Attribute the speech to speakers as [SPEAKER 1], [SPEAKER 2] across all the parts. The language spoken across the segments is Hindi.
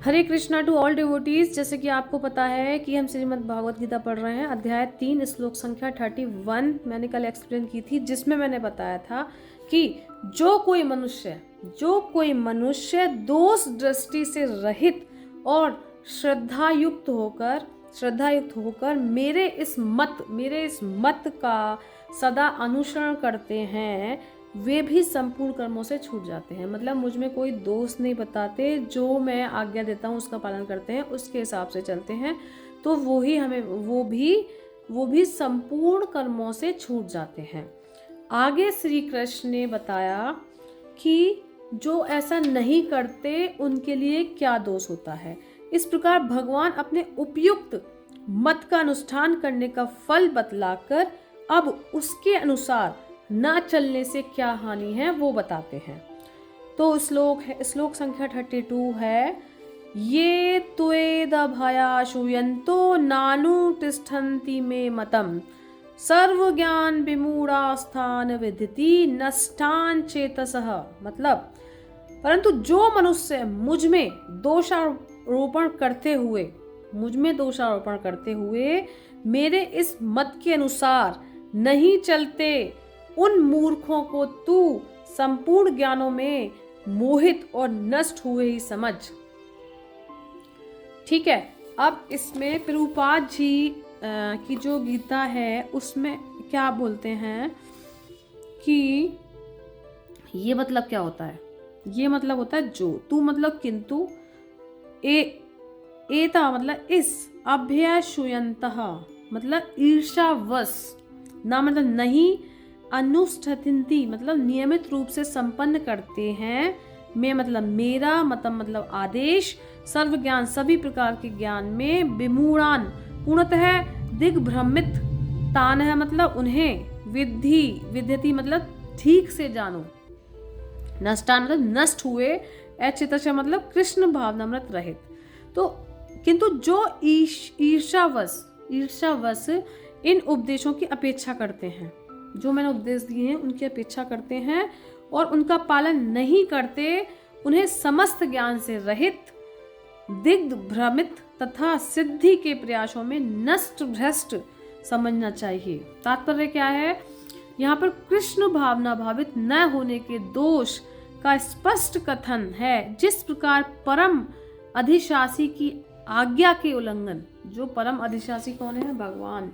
[SPEAKER 1] Hare Krishna to all devotees. जैसे कि आपको पता है कि हम श्रीमद् भागवत गीता पढ़ रहे हैं, अध्याय 3 श्लोक संख्या 31 मैंने कल एक्सप्लेन की थी, जिसमें मैंने बताया था कि जो कोई मनुष्य दोष दृष्टि से रहित और श्रद्धायुक्त होकर मेरे इस मत का सदा अनुसरण करते हैं, वे भी संपूर्ण कर्मों से छूट जाते हैं। मतलब मुझ में कोई दोष नहीं बताते, जो मैं आज्ञा देता हूँ उसका पालन करते हैं, उसके हिसाब से चलते हैं, तो वो भी संपूर्ण कर्मों से छूट जाते हैं। आगे श्री कृष्ण ने बताया कि जो ऐसा नहीं करते उनके लिए क्या दोष होता है। इस प्रकार भगवान अपने उपयुक्त मत का अनुष्ठान करने का फल बतलाकर अब उसके अनुसार न चलने से क्या हानि है वो बताते हैं। तो श्लोक संख्या 32 है, ये त्वेदभयाशूयन्तो नानुतिष्ठन्ति मे मतम् सर्व ज्ञान विमूढ़ास्थान विदिति नष्टान चेतसः। मतलब परंतु जो मनुष्य मुझ में दोषारोपण करते हुए मेरे इस मत के अनुसार नहीं चलते, उन मूर्खों को तू संपूर्ण ज्ञानों में मोहित और नष्ट हुए ही समझ। ठीक है। अब इसमें प्रभुपाद जी की जो गीता है उसमें क्या बोलते हैं कि ये मतलब क्या होता है। ये मतलब होता है जो, तू मतलब किंतु, एता मतलब इस, अभ्यसूयन्तः मतलब ईर्षावश, ना मतलब नहीं, अनुष्ठिति मतलब नियमित रूप से संपन्न करते हैं, मैं मतलब मेरा, मतलब आदेश, सर्व ज्ञान सभी प्रकार के ज्ञान में, विमूढ़ान पूर्णतः दिग्भ्रमित, तान है मतलब उन्हें, विद्यति मतलब ठीक से जानो, नष्टान मतलब नष्ट हुए, अचितश मतलब कृष्ण भावनामृत रहित। तो किंतु जो ईर्षावश इन उपदेशों की अपेक्षा करते हैं, जो मैंने उपदेश दिए हैं उनकी अपेक्षा करते हैं और उनका पालन नहीं करते, उन्हें समस्त ज्ञान से रहित, दिग्भ्रमित तथा सिद्धि के प्रयासों में नष्ट भ्रष्ट समझना चाहिए। तात्पर्य क्या है, यहाँ पर कृष्ण भावना भावित न होने के दोष का स्पष्ट कथन है। जिस प्रकार परम अधिशासी की आज्ञा के उल्लंघन, जो परम अधिशासी कौन है, भगवान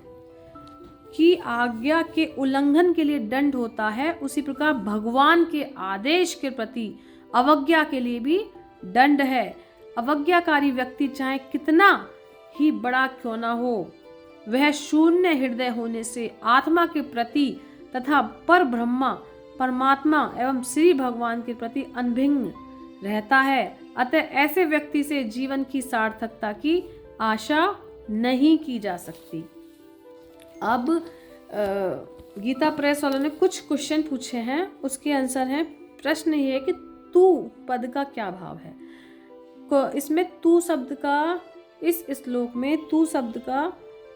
[SPEAKER 1] की आज्ञा के उल्लंघन के लिए दंड होता है, उसी प्रकार भगवान के आदेश के प्रति अवज्ञा के लिए भी दंड है। अवज्ञाकारी व्यक्ति चाहे कितना ही बड़ा क्यों ना हो, वह शून्य हृदय होने से आत्मा के प्रति तथा पर ब्रह्मा परमात्मा एवं श्री भगवान के प्रति अनभिज्ञ रहता है। अतः ऐसे व्यक्ति से जीवन की सार्थकता की आशा नहीं की जा सकती। अब गीता प्रेस वालों ने कुछ क्वेश्चन पूछे हैं, उसके आंसर है। प्रश्न ये है कि तू पद का क्या भाव है। इसमें तू शब्द का, इस श्लोक में तू शब्द का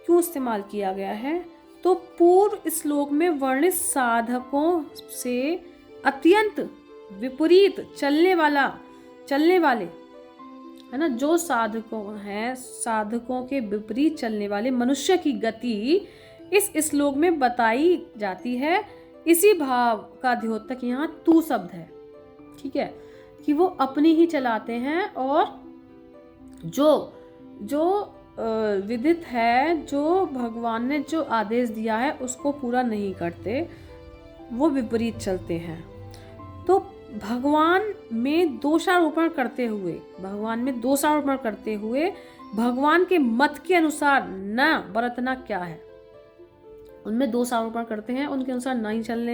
[SPEAKER 1] क्यों इस्तेमाल किया गया है, तो पूर्व श्लोक में वर्णित साधकों से अत्यंत विपरीत चलने वाले है ना, जो साधकों के विपरीत चलने वाले मनुष्य की गति इस श्लोक में बताई जाती है। इसी भाव का द्योतक यहाँ तू शब्द है। ठीक है, कि वो अपनी ही चलाते हैं और जो विदित है, जो भगवान ने जो आदेश दिया है उसको पूरा नहीं करते, वो विपरीत चलते हैं। तो भगवान में दोषारोपण करते हुए भगवान के मत के अनुसार न बरतना क्या है। उनमें दोषारोपण करते हैं, उनके अनुसार नहीं चलते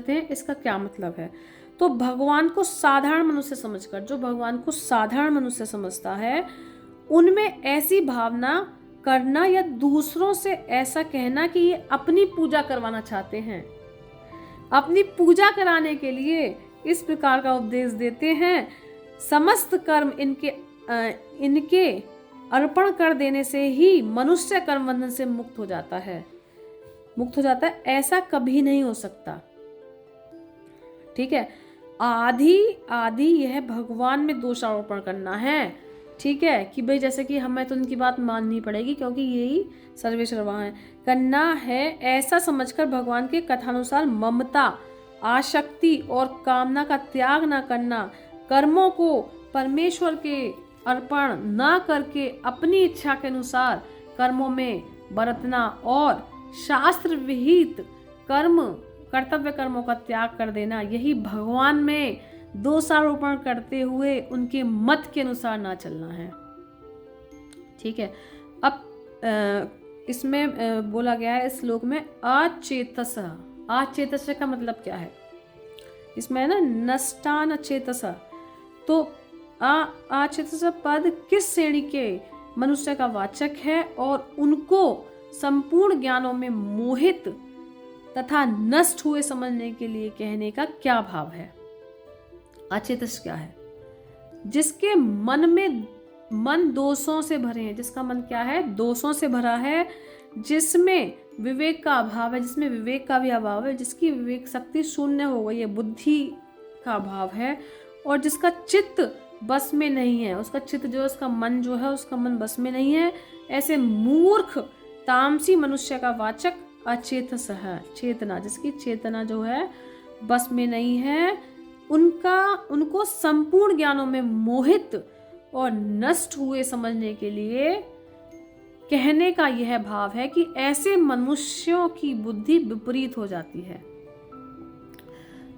[SPEAKER 1] हैं, इसका क्या मतलब है। तो भगवान को साधारण मनुष्य समझकर, जो भगवान को साधारण मनुष्य समझता है, उनमें ऐसी भावना करना या दूसरों से ऐसा कहना कि ये अपनी पूजा करवाना चाहते हैं, अपनी पूजा कराने के लिए इस प्रकार का उपदेश देते हैं, समस्त कर्म इनके अर्पण कर देने से ही मनुष्य कर्म बंधन से मुक्त हो जाता है। ऐसा कभी नहीं हो सकता। ठीक है, आदि यह भगवान में दोषारोपण करना है। ठीक है, कि भाई जैसे कि हमें तो उनकी बात माननी पड़ेगी क्योंकि यही सर्वे सर्वा है। करना है ऐसा समझकर भगवान के कथानुसार ममता, आसक्ति और कामना का त्याग न करना, कर्मों को परमेश्वर के अर्पण न करके अपनी इच्छा के अनुसार कर्मों में बरतना और शास्त्र विहित कर्तव्य कर्मों का त्याग कर देना, यही भगवान में दोषारोपण करते हुए उनके मत के अनुसार ना चलना है। ठीक है, अब इसमें बोला गया है इस श्लोक में अचेतस। अचेतस का मतलब क्या है? इसमें है ना नष्टान चेतस। तो अचेतस पद किस श्रेणी के मनुष्य का वाचक है और उनको संपूर्ण ज्ञानों में मोहित तथा नष्ट हुए समझने के लिए कहने का क्या भाव है? अचेतस क्या है? जिसके मन दोषों से भरे हैं। जिसका मन क्या है? दोषों से भरा है, जिसमें विवेक का अभाव है, जिसमें विवेक का भी अभाव है, जिसकी विवेक शक्ति शून्य हो गई है, बुद्धि का अभाव है, और जिसका चित्त बस में नहीं है, उसका चित्त जो है, उसका मन जो है, उसका मन बस में नहीं है, ऐसे मूर्ख तामसी मनुष्य का वाचक अचेतस है। चेतना, जिसकी चेतना जो है बस में नहीं है, उनको संपूर्ण ज्ञानों में मोहित और नष्ट हुए समझने के लिए कहने का यह भाव है कि ऐसे मनुष्यों की बुद्धि विपरीत हो जाती है।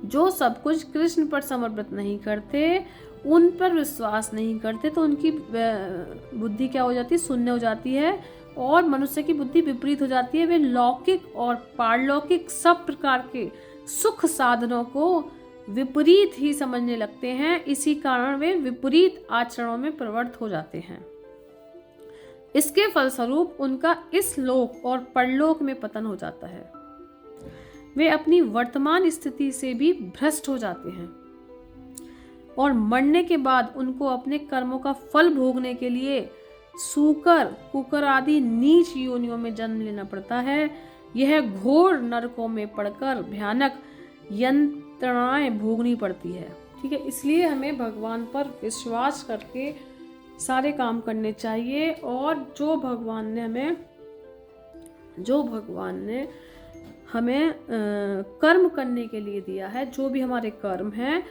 [SPEAKER 1] जो सब कुछ कृष्ण पर समर्पित नहीं करते, उन पर विश्वास नहीं करते, तो उनकी बुद्धि क्या हो जाती है? शून्य हो जाती है, और मनुष्य की बुद्धि विपरीत हो जाती है। वे लौकिक और पारलौकिक सब प्रकार के सुख साधनों को विपरीत ही समझने लगते हैं। इसी कारण वे विपरीत आचरणों में प्रवृत्त हो जाते हैं। इसके फलस्वरूप उनका इस लोक और परलोक में पतन हो जाता है। वे अपनी वर्तमान स्थिति से भी भ्रष्ट हो जाते हैं और मरने के बाद उनको अपने कर्मों का फल भोगने के लिए सूकर, कुकर आदि नीच योनियों में जन्म लेना पड़ता है। यह घोर नरकों में पड़कर भयानक यंत्रणाएं भोगनी पड़ती है। ठीक है, इसलिए हमें भगवान पर विश्वास करके सारे काम करने चाहिए, और जो भगवान ने हमें कर्म करने के लिए दिया है, जो भी हमारे कर्म हैं,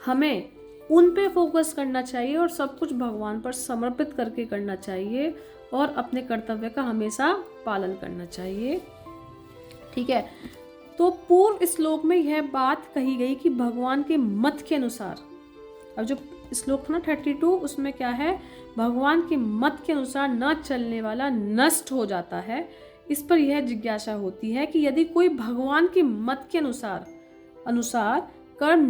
[SPEAKER 1] हमें उन पे फोकस करना चाहिए और सब कुछ भगवान पर समर्पित करके करना चाहिए, और अपने कर्तव्य का हमेशा पालन करना चाहिए। ठीक है, तो पूर्व श्लोक में यह बात कही गई कि भगवान के मत के अनुसार, अब जो श्लोक था ना 32, उसमें क्या है? भगवान के मत के अनुसार न चलने वाला नष्ट हो जाता है। इस पर यह जिज्ञासा होती है कि यदि कोई भगवान के मत के अनुसार कर्म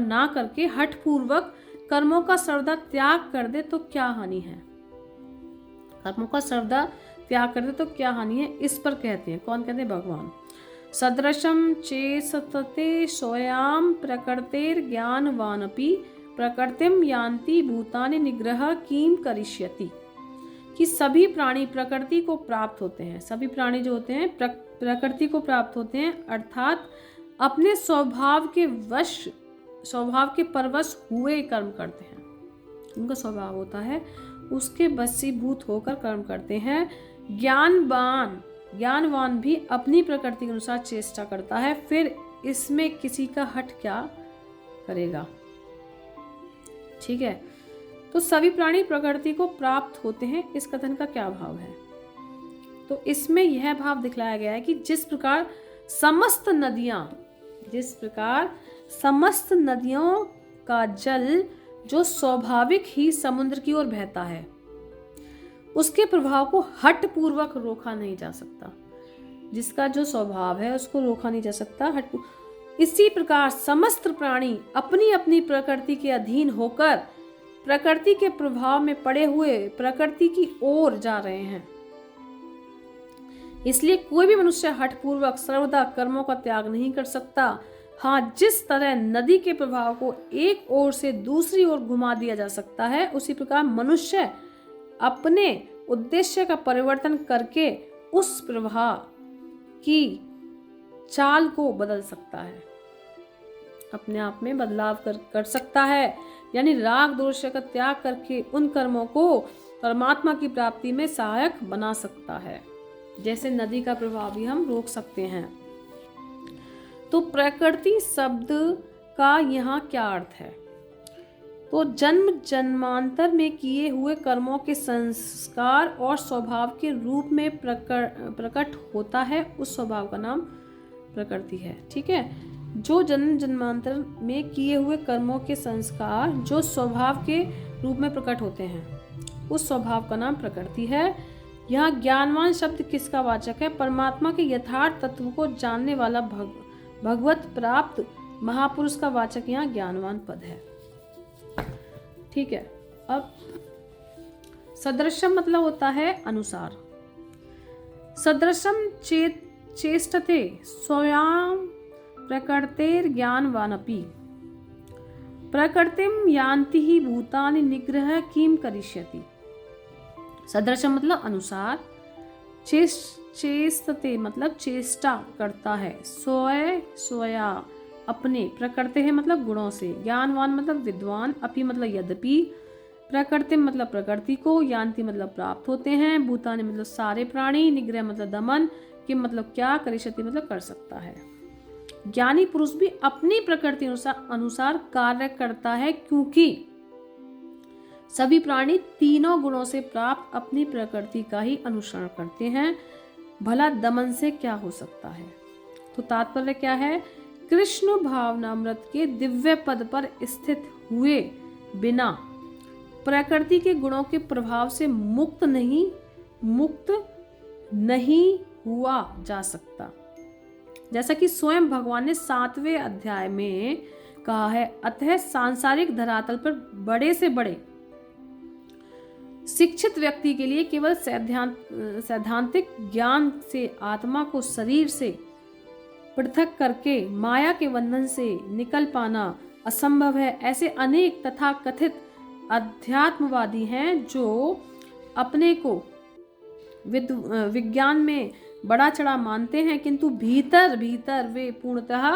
[SPEAKER 1] ना करके हठ पूर्वक कर्मों का सर्वदा त्याग कर दे तो क्या हानि है? कर्मों का सर्वदा त्याग कर दे तो क्या हानि है? इस पर कहते हैं, कौन कहते हैं? भगवान। सदृशम चेसतते स्वयं प्रकृतेर ज्ञानवानपि प्रकृतिम यान्ति भूतानि निग्रह किम करिष्यति। कि सभी प्राणी प्रकृति को प्राप्त होते हैं। सभी प्राणी जो होते हैं प्रकृति को प्राप्त होते हैं, अर्थात अपने स्वभाव के परवश हुए कर्म करते हैं। उनका स्वभाव होता है, उसके वशीभूत होकर कर्म करते हैं। ज्ञानवान भी अपनी प्रकृति के अनुसार चेष्टा करता है, फिर इसमें किसी का हट क्या करेगा? ठीक है, तो सभी प्राणी प्रकृति को प्राप्त होते हैं, इस कथन का क्या भाव है? तो इसमें यह भाव दिखलाया गया है कि जिस प्रकार समस्त नदियों का जल जो स्वाभाविक ही समुद्र की ओर बहता है, उसके प्रभाव को हठ पूर्वक रोका नहीं जा सकता। जिसका जो स्वभाव है उसको रोका नहीं जा सकता इसी प्रकार समस्त प्राणी अपनी अपनी प्रकृति के अधीन होकर प्रकृति के प्रभाव में पड़े हुए प्रकृति की ओर जा रहे हैं। इसलिए कोई भी मनुष्य हठ पूर्वक सर्वदा कर्मों का त्याग नहीं कर सकता। हाँ, जिस तरह नदी के प्रभाव को एक ओर से दूसरी ओर घुमा दिया जा सकता है, उसी प्रकार मनुष्य अपने उद्देश्य का परिवर्तन करके उस प्रवाह की चाल को बदल सकता है। अपने आप में बदलाव कर सकता है, यानी राग द्वेष का त्याग करके उन कर्मों को परमात्मा की प्राप्ति में सहायक बना सकता है। जैसे नदी का प्रवाह भी हम रोक सकते हैं। तो प्रकृति शब्द का यहाँ क्या अर्थ है? तो जन्म जन्मांतर में किए हुए कर्मों के संस्कार और स्वभाव के रूप में प्रकट होता है, उस स्वभाव का नाम प्रकृति है। ठीक है, जो जन्म जन्मांतर में किए हुए कर्मों के संस्कार जो स्वभाव के रूप में प्रकट होते हैं, उस स्वभाव का नाम प्रकृति है। यहाँ ज्ञानवान शब्द किसका वाचक है? परमात्मा के यथार्थ तत्व को जानने वाला भगवत प्राप्त महापुरुष का वाचक यहाँ ज्ञानवान पद है। ठीक है, अब सदृशम मतलब होता है अनुसार। सदृशम चेष्टते स्वयं प्रकृतेर ज्ञानवानपि प्रकृतिम यान्ति ही भूतानि निग्रह किम करिष्यति। सदृशम मतलब अनुसार, चेष्टते मतलब चेष्टा करता है, स्वया अपने, प्रकृति है मतलब गुणों से, ज्ञानवान मतलब विद्वान, अपि मतलब यद्यपि, प्रकृति मतलब प्रकृति को, यान्ति मतलब प्राप्त होते हैं, भूतानि मतलब सारे प्राणी, निग्रह मतलब दमन, किम मतलब क्या, करिष्यति मतलब कर सकता है। ज्ञानी पुरुष भी अपनी प्रकृति अनुसार कार्य करता है, क्योंकि सभी प्राणी तीनों गुणों से प्राप्त अपनी प्रकृति का ही अनुसरण करते हैं। भला दमन से क्या हो सकता है? तो तात्पर्य क्या है? कृष्ण भावनामृत के दिव्य पद पर स्थित हुए बिना प्रकृति के गुणों के प्रभाव से मुक्त नहीं हुआ जा सकता। जैसा कि स्वयं भगवान ने 7वें अध्याय में कहा है, अतः सांसारिक धरातल पर बड़े से बड़े शिक्षित व्यक्ति के लिए केवल सैद्धांतिक ज्ञान से आत्मा को शरीर से पृथक करके माया के बंधन से निकल पाना असंभव है। ऐसे अनेक तथा कथित अध्यात्मवादी हैं जो अपने को विज्ञान में बड़ा चढ़ा मानते हैं, किंतु भीतर भीतर वे पूर्णतः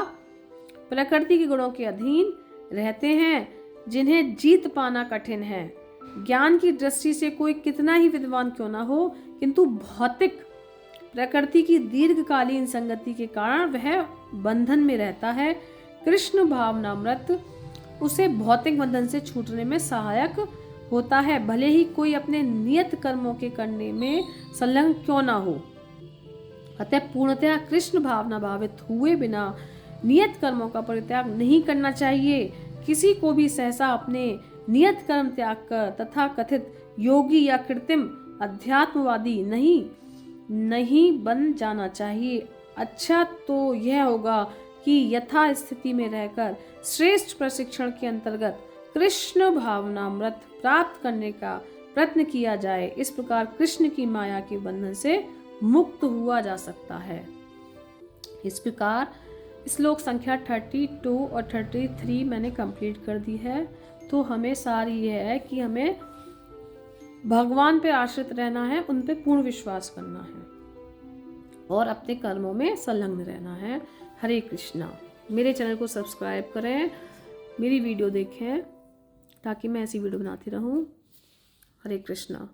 [SPEAKER 1] प्रकृति के गुणों के अधीन रहते हैं, जिन्हें जीत पाना कठिन है। ज्ञान की दृष्टि से कोई कितना ही विद्वान क्यों ना हो, किंतु भौतिक प्रकृति की दीर्घकालीन संगति के कारण वह बंधन में रहता है। कृष्ण भावनामृत उसे भौतिक बंधन से छूटने में सहायक होता है, भले ही कोई अपने नियत कर्मों के करने में संलग्न क्यों ना हो। अतः पूर्णतः कृष्ण भावना भावित हुए बिना नियत कर्मों का परित्याग नहीं करना चाहिए। किसी को भी सहसा अपने नियत कर्म त्याग कर तथा कथित योगी या कृत्रिम अध्यात्मवादी नहीं बन जाना चाहिए। अच्छा तो यह होगा कि यथा स्थिति में रहकर श्रेष्ठ प्रशिक्षण के अंतर्गत कृष्ण भावनामृत प्राप्त करने का प्रयत्न किया जाए। इस प्रकार कृष्ण की माया के बंधन से मुक्त हुआ जा सकता है। इस प्रकार श्लोक संख्या 32 और 33 मैंने कंप्लीट कर दी है। तो हमें सार ये है कि हमें भगवान पे आश्रित रहना है, उन पे पूर्ण विश्वास करना है और अपने कर्मों में संलग्न रहना है। हरे कृष्णा। मेरे चैनल को सब्सक्राइब करें, मेरी वीडियो देखें ताकि मैं ऐसी वीडियो बनाती रहूं। हरे कृष्णा।